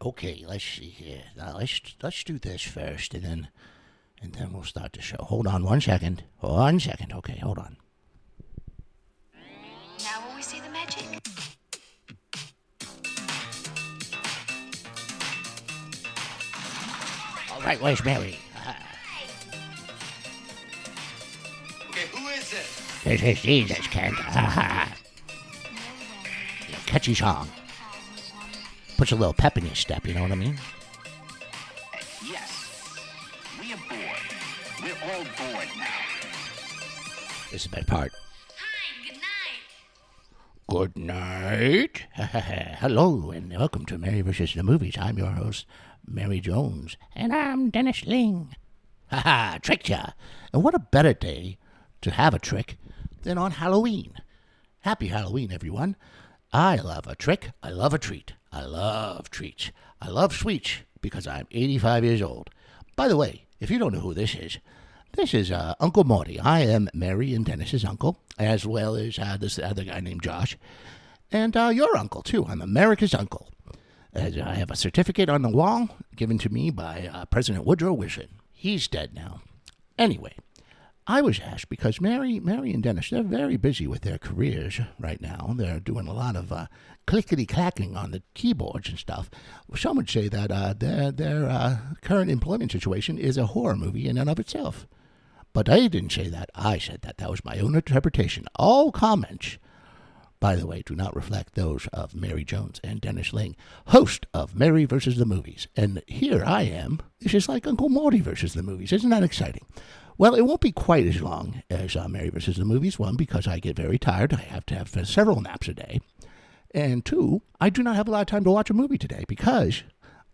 Okay, let's see here. Now let's do this first, and then we'll start the show. Hold on 1 second. 1 second. Okay, hold on. Now will we see the magic? All right, where's Mary? Okay, who is it? This is Jesus, Kent. Catchy song. Puts a little pep in your step, you know what I mean? Yes. We are bored. We're all bored now. This is the best part. Hi, good night. Good night. Hello, and welcome to Mary vs. the Movies. I'm your host, Mary Jones. And I'm Dennis Ling. Tricked ya. And what a better day to have a trick than on Halloween. Happy Halloween, everyone. I love a trick. I love a treat. I love treats. I love sweets because I'm 85 years old. By the way, if you don't know who this is Uncle Morty. I am Mary and Dennis's uncle, as well as this other guy named Josh. And your uncle, too. I'm America's uncle. As I have a certificate on the wall given to me by President Woodrow Wilson. He's dead now. Anyway, I was asked because Mary and Dennis, they're very busy with their careers right now. They're doing a lot of clickety-clacking on the keyboards and stuff. Some would say that their current employment situation is a horror movie in and of itself. But I didn't say that. I said that. That was my own interpretation. All comments, by the way, do not reflect those of Mary Jones and Dennis Ling, host of Mary vs. the Movies. And here I am. This is like Uncle Morty versus the movies. Isn't that exciting? Well, it won't be quite as long as Mary vs. the Movies. One, because I get very tired. I have to have several naps a day. And two, I do not have a lot of time to watch a movie today because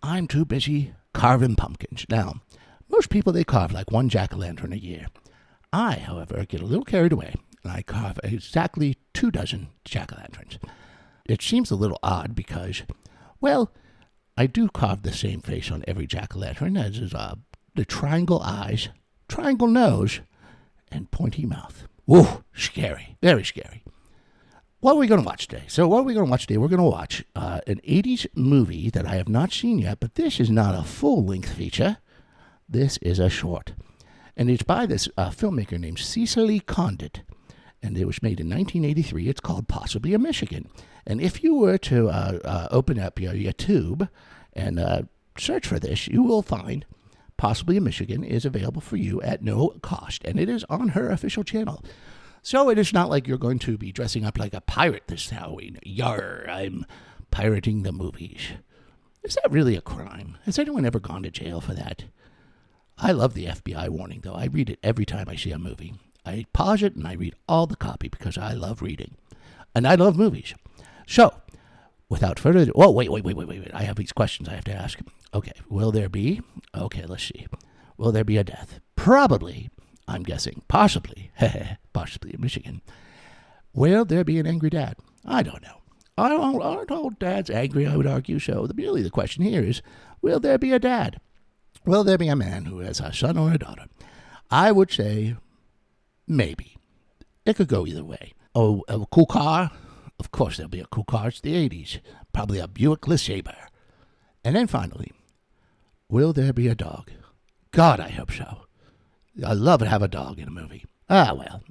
I'm too busy carving pumpkins. Now, most people, they carve like one jack-o'-lantern a year. I, however, get a little carried away, and I carve exactly 24 jack-o'-lanterns. It seems a little odd because, well, I do carve the same face on every jack-o'-lantern, as is the triangle eyes, triangle nose, and pointy mouth. Whoa, scary, very scary. What are we going to watch today? We're going to watch an 80s movie that I have not seen yet, but this is not a full-length feature. This is a short. And it's by this filmmaker named Cecelia Condit. And it was made in 1983. It's called Possibly a Michigan. And if you were to open up your tube and search for this, you will find Possibly a Michigan is available for you at no cost. And it is on her official channel. So it is not like you're going to be dressing up like a pirate this Halloween. Yarr, I'm pirating the movies. Is that really a crime? Has anyone ever gone to jail for that? I love the FBI warning, though. I read it every time I see a movie. I pause it and I read all the copy because I love reading. And I love movies. So, without further ado... Oh, wait. I have these questions I have to ask. Okay, will there be... Okay, let's see. Will there be a death? Probably. I'm guessing. Possibly. Possibly in Michigan. Will there be an angry dad? I don't know. Aren't all dads angry, I would argue. So, really the question here is, will there be a dad? Will there be a man who has a son or a daughter? I would say maybe. It could go either way. Oh, a cool car? Of course there'll be a cool car. It's the 80s. Probably a Buick LeSabre. And then finally, will there be a dog? God, I hope so. I love to have a dog in a movie. Well,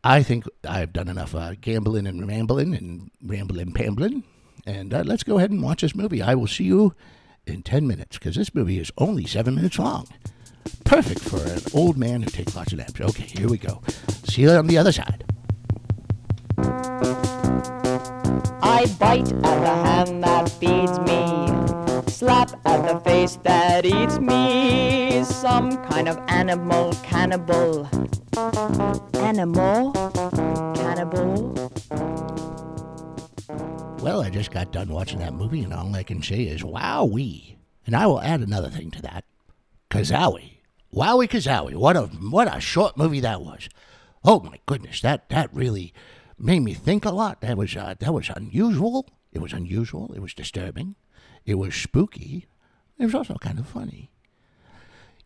I think I've done enough gambling and rambling and rambling. And let's go ahead and watch this movie. I will see you in 10 minutes, because this movie is only 7 minutes long. Perfect for an old man who takes lots of naps. Okay, here we go. See you on the other side. I bite at the hand that feeds me, slap at the face that eats me. Some kind of animal cannibal. Animal cannibal. Well, I just got done watching that movie, and all I can say is wowee. And I will add another thing to that. Kazowie. Wowie Kazowie. What a short movie that was. Oh my goodness, that really made me think a lot. That was unusual. It was unusual. It was disturbing. It was spooky. It was also kind of funny.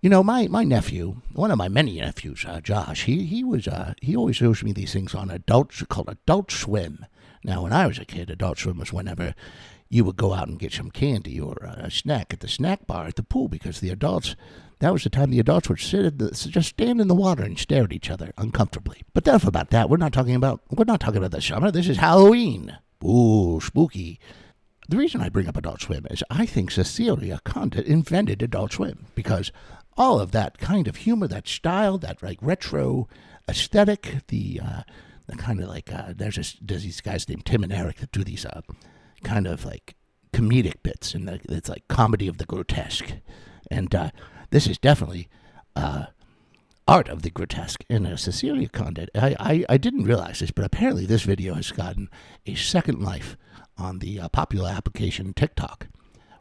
You know, my nephew, one of my many nephews, Josh, he always shows me these things on called Adult Swim. Now, when I was a kid, Adult Swim was whenever you would go out and get some candy or a snack at the snack bar at the pool because that was the time the adults would just stand in the water and stare at each other uncomfortably. But enough about that. We're not talking about the summer. This is Halloween. Ooh, spooky. The reason I bring up Adult Swim is I think Cecelia Condit invented Adult Swim because all of that kind of humor, that style, that like retro aesthetic, the kind of like there's these guys named Tim and Eric that do these kind of like comedic bits, and it's like comedy of the grotesque, and this is definitely art of the grotesque. And Cecelia Condit, I didn't realize this, but apparently this video has gotten a second life on the popular application TikTok,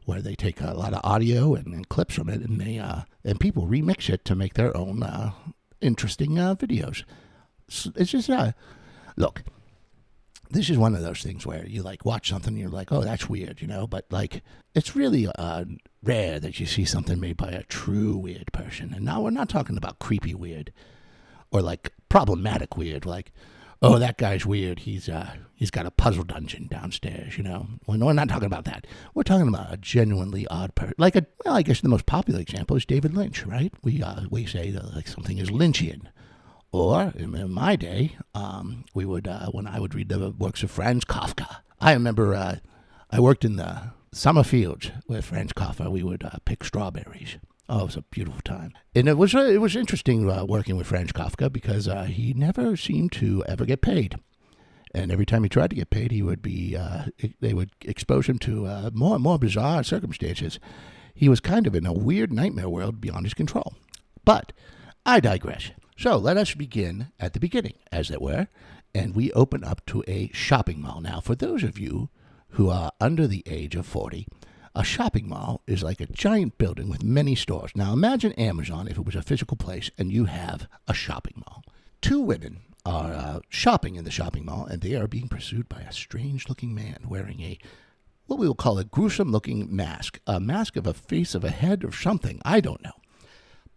where they take a lot of audio and clips from it, and and people remix it to make their own interesting videos. It's just look. This is one of those things where you like watch something and you're like, oh, that's weird, but like it's really rare that you see something made by a true weird person. And now we're not talking about creepy weird or like problematic weird, like, oh, that guy's weird. He's got a puzzle dungeon downstairs, We're not talking about that. We're talking about a genuinely odd person. Like I guess the most popular example is David Lynch, right? We say that like something is Lynchian. Or, in my day, we would when I would read the works of Franz Kafka. I remember I worked in the summer fields with Franz Kafka. We would pick strawberries. Oh, it was a beautiful time. And it was interesting working with Franz Kafka because he never seemed to ever get paid. And every time he tried to get paid, he would they would expose him to more and more bizarre circumstances. He was kind of in a weird nightmare world beyond his control. But I digress. So let us begin at the beginning, as it were, and we open up to a shopping mall. Now, for those of you who are under the age of 40, a shopping mall is like a giant building with many stores. Now, imagine Amazon if it was a physical place and you have a shopping mall. Two women are shopping in the shopping mall, and they are being pursued by a strange-looking man wearing what we will call a gruesome-looking mask, a mask of a face of a head or something. I don't know.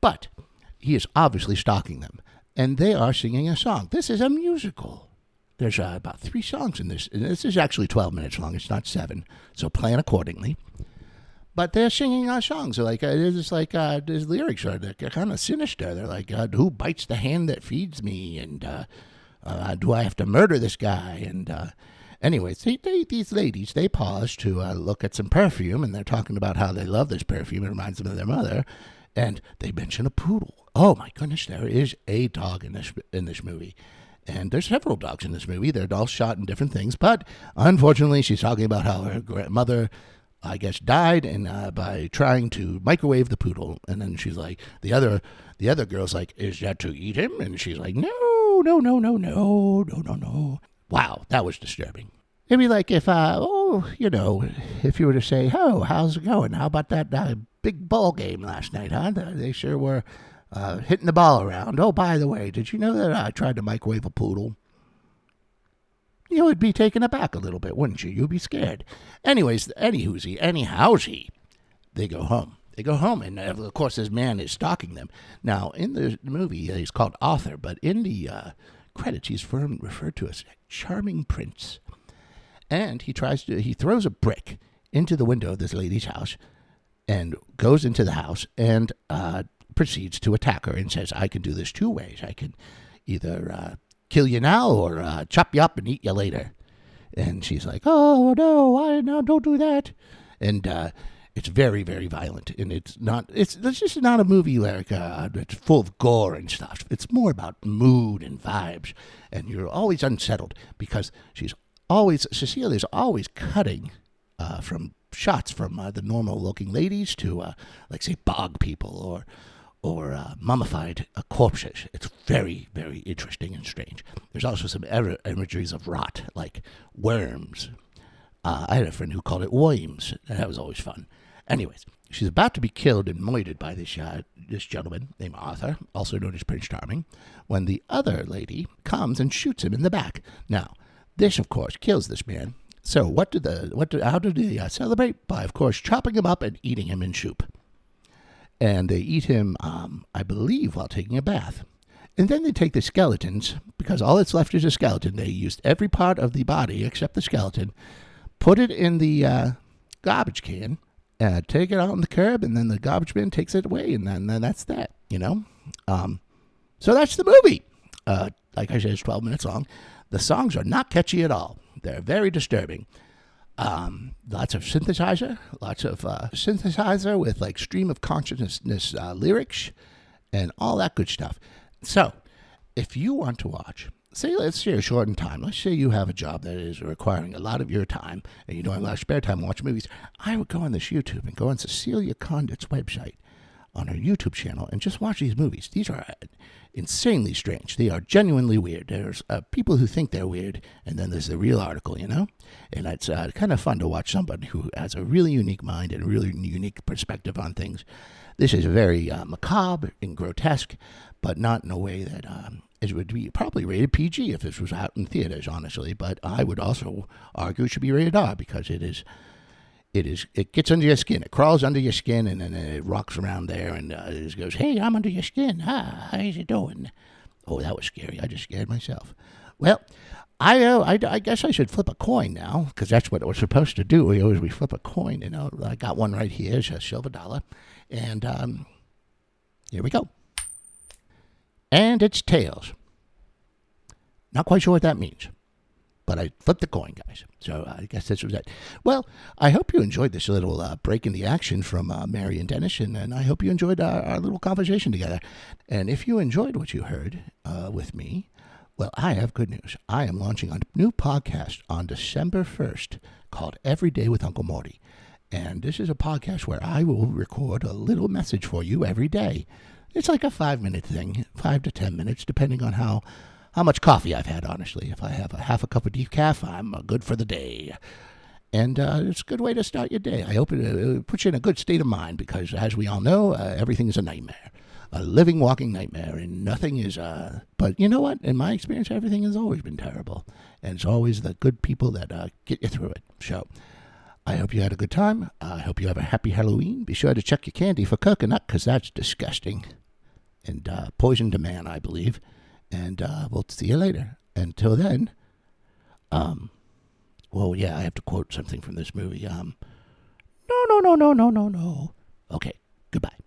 But he is obviously stalking them, and they are singing a song. This is a musical. There's about 3 songs in this, and this is actually 12 minutes long. It's not 7, so plan accordingly. But they're singing our songs. They're like, it's like these lyrics are kind of sinister. They're like, who bites the hand that feeds me, and do I have to murder this guy? And anyways, these ladies, they pause to look at some perfume, and they're talking about how they love this perfume. It reminds them of their mother. And they mention a poodle. Oh my goodness, there is a dog in this movie. And there's several dogs in this movie. They're all shot in different things. But unfortunately, she's talking about how her grandmother, I guess, died by trying to microwave the poodle. And then she's like, the other girl's like, is that to eat him? And she's like, no. Wow, that was disturbing. It'd be like if, if you were to say, oh, how's it going? How about that big ball game last night, huh? They sure were hitting the ball around. Oh, by the way, did you know that I tried to microwave a poodle? You would be taken aback a little bit, wouldn't you? You'd be scared. Anyways, anyhowsy, they go home. And of course, this man is stalking them. Now, in the movie, he's called Arthur, but in the credits, he's referred to as Charming Prince. And he throws a brick into the window of this lady's house and goes into the house and proceeds to attack her and says, I can do this 2 ways. I can either kill you now or chop you up and eat you later. And she's like, oh, no, don't do that. And it's very, very violent. And it's just not a movie like it's full of gore and stuff. It's more about mood and vibes. And you're always unsettled because Cecilia's always cutting from shots from the normal-looking ladies to, like, say, bog people or mummified corpses. It's very, very interesting and strange. There's also some imageries of rot, like worms. I had a friend who called it worms. That was always fun. Anyways, she's about to be killed and murdered by this gentleman named Arthur, also known as Prince Charming, when the other lady comes and shoots him in the back. Now, this, of course, kills this man. So how do they celebrate? By, of course, chopping him up and eating him in soup. And they eat him, I believe, while taking a bath. And then they take the skeletons, because all that's left is a skeleton. They used every part of the body except the skeleton, put it in the garbage can, take it out on the curb, and then the garbage bin takes it away, and then that's that, So that's the movie. Like I said, it's 12 minutes long. The songs are not catchy at all. They're very disturbing. Lots of synthesizer with like stream of consciousness lyrics and all that good stuff. So if you want to watch, let's say a shortened time. Let's say you have a job that is requiring a lot of your time and you don't have a lot of spare time to watch movies. I would go on this YouTube and go on Cecelia Condit's website on her YouTube channel and just watch these movies. These are insanely strange. They are genuinely weird. There's people who think they're weird, and then there's the real article, And it's kind of fun to watch somebody who has a really unique mind and a really unique perspective on things. This is very macabre and grotesque, but not in a way that it would be probably rated PG if this was out in theaters, honestly. But I would also argue it should be rated R because it gets under your skin. It crawls under your skin, and then it rocks around there, and it goes, "Hey, I'm under your skin. How's it doing?" Oh, that was scary. I just scared myself. Well, I guess I should flip a coin now, because that's what we're supposed to do. We flip a coin, I got one right here. It's a silver dollar, and here we go. And it's tails. Not quite sure what that means. But I flipped the coin, guys. So I guess this was it. Well, I hope you enjoyed this little break in the action from Mary and Dennis, and I hope you enjoyed our little conversation together. And if you enjoyed what you heard with me, well, I have good news. I am launching a new podcast on December 1st called Every Day with Uncle Morty. And this is a podcast where I will record a little message for you every day. It's like a 5-minute thing, 5 to 10 minutes, depending on how much coffee I've had, honestly. If I have a half a cup of decaf, I'm good for the day. And it's a good way to start your day. I hope it puts you in a good state of mind because, as we all know, everything is a nightmare. A living, walking nightmare, and nothing is... But you know what? In my experience, everything has always been terrible. And it's always the good people that get you through it. So I hope you had a good time. I hope you have a happy Halloween. Be sure to check your candy for coconut because that's disgusting. And poison to man, I believe. And we'll see you later. Until then, well, yeah, I have to quote something from this movie. No. Okay, goodbye.